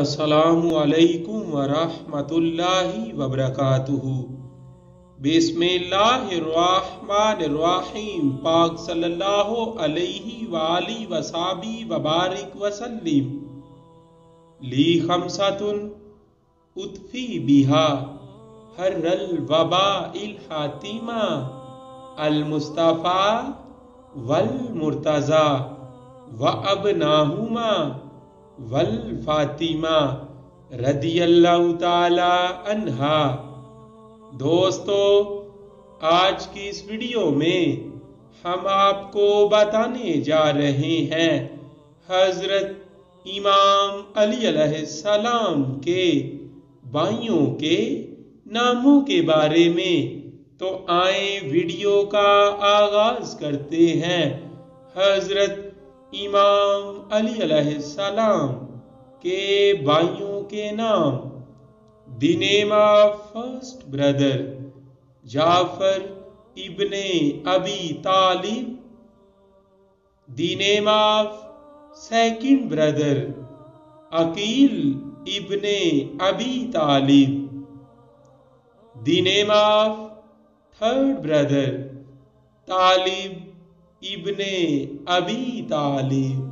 السلام علیکم ورحمۃ اللہ وبرکاتہ۔ بسم اللہ الرحمن الرحیم۔ پاک صلی اللہ علیہ وآلہ وصحبہ وبارک وسلم۔ لی خمسۃ اطفی بہا حر الوباء الحاتمہ المصطفیٰ والمرتضیٰ وابناہما والفاطمہ رضی اللہ تعالی عنہا۔ دوستو، آج کی اس ویڈیو میں ہم آپ کو بتانے جا رہے ہیں حضرت امام علی علیہ السلام کے بھائیوں کے ناموں کے بارے میں۔ تو آئیں ویڈیو کا آغاز کرتے ہیں۔ حضرت امام علی علیہ السلام کے بھائیوں کے نام۔ The name of first brother Jafar ibn Abi Talib. The name of second brother Aqil ibn Abi Talib. The name of third brother Talib ibn Abi طالب۔